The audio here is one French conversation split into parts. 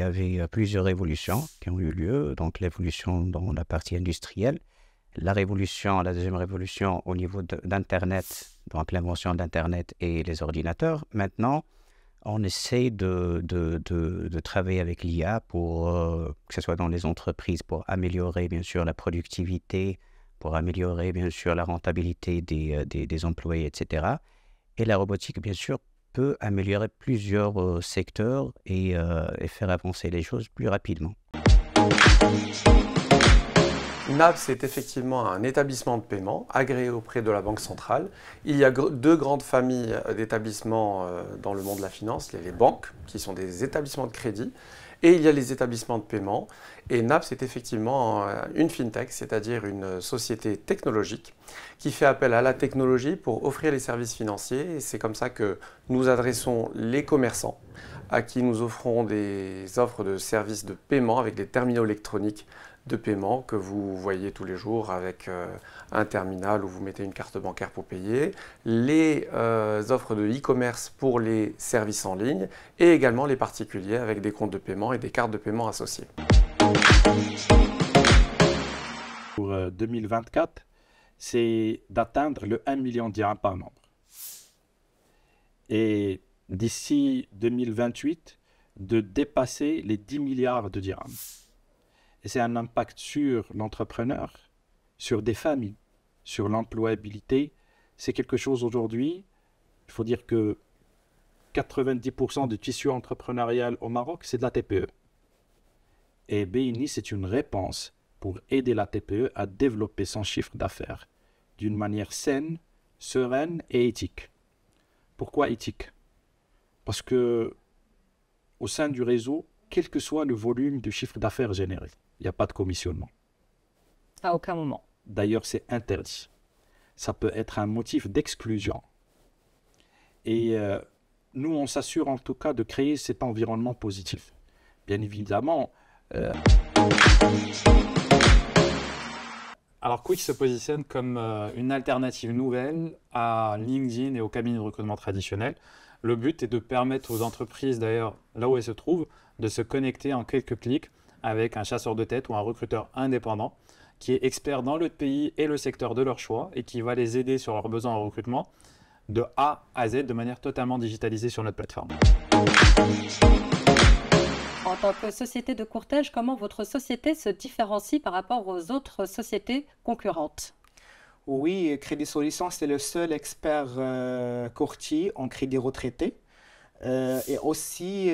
avait plusieurs révolutions qui ont eu lieu. Donc, l'évolution dans la partie industrielle, la deuxième révolution au niveau d'Internet, donc l'invention d'Internet et les ordinateurs. Maintenant, on essaie de travailler avec l'IA pour, que ce soit dans les entreprises, pour améliorer bien sûr la productivité, pour améliorer bien sûr la rentabilité des employés, etc. Et la robotique, bien sûr, peut améliorer plusieurs secteurs et faire avancer les choses plus rapidement. NABS est effectivement un établissement de paiement agréé auprès de la Banque centrale. Il y a deux grandes familles d'établissements dans le monde de la finance. Il y a les banques, qui sont des établissements de crédit, et il y a les établissements de paiement. Et NABS est effectivement une fintech, c'est-à-dire une société technologique qui fait appel à la technologie pour offrir les services financiers. Et c'est comme ça que nous adressons les commerçants à qui nous offrons des offres de services de paiement avec des terminaux électroniques de paiement que vous voyez tous les jours avec un terminal où vous mettez une carte bancaire pour payer, les offres de e-commerce pour les services en ligne et également les particuliers avec des comptes de paiement et des cartes de paiement associées. Pour 2024, c'est d'atteindre le 1 million de dirhams par membre. Et d'ici 2028, de dépasser les 10 milliards de dirhams. Et c'est un impact sur l'entrepreneur, sur des familles, sur l'employabilité. C'est quelque chose aujourd'hui, il faut dire que 90% du tissu entrepreneurial au Maroc, c'est de la TPE. Et BNI, c'est une réponse pour aider la TPE à développer son chiffre d'affaires d'une manière saine, sereine et éthique. Pourquoi éthique? Parce que au sein du réseau, quel que soit le volume de chiffre d'affaires généré, il n'y a pas de commissionnement. À aucun moment. D'ailleurs, c'est interdit. Ça peut être un motif d'exclusion. Et nous, on s'assure en tout cas de créer cet environnement positif. Bien évidemment. Alors, Quick se positionne comme une alternative nouvelle à LinkedIn et aux cabinets de recrutement traditionnels. Le but est de permettre aux entreprises, d'ailleurs, là où elles se trouvent, de se connecter en quelques clics avec un chasseur de tête ou un recruteur indépendant qui est expert dans le pays et le secteur de leur choix et qui va les aider sur leurs besoins en recrutement de A à Z de manière totalement digitalisée sur notre plateforme. En tant que société de courtage, comment votre société se différencie par rapport aux autres sociétés concurrentes? Oui, Crédit Solutions, c'est le seul expert courtier en crédit retraité. Et aussi,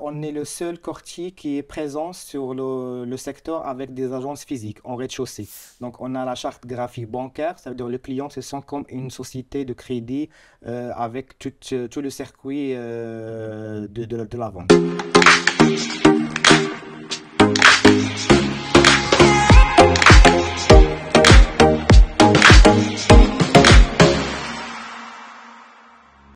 on est le seul courtier qui est présent sur le secteur avec des agences physiques en rez-de-chaussée. Donc, on a la charte graphique bancaire, ça veut dire que le client se sent comme une société de crédit avec tout le circuit de la vente.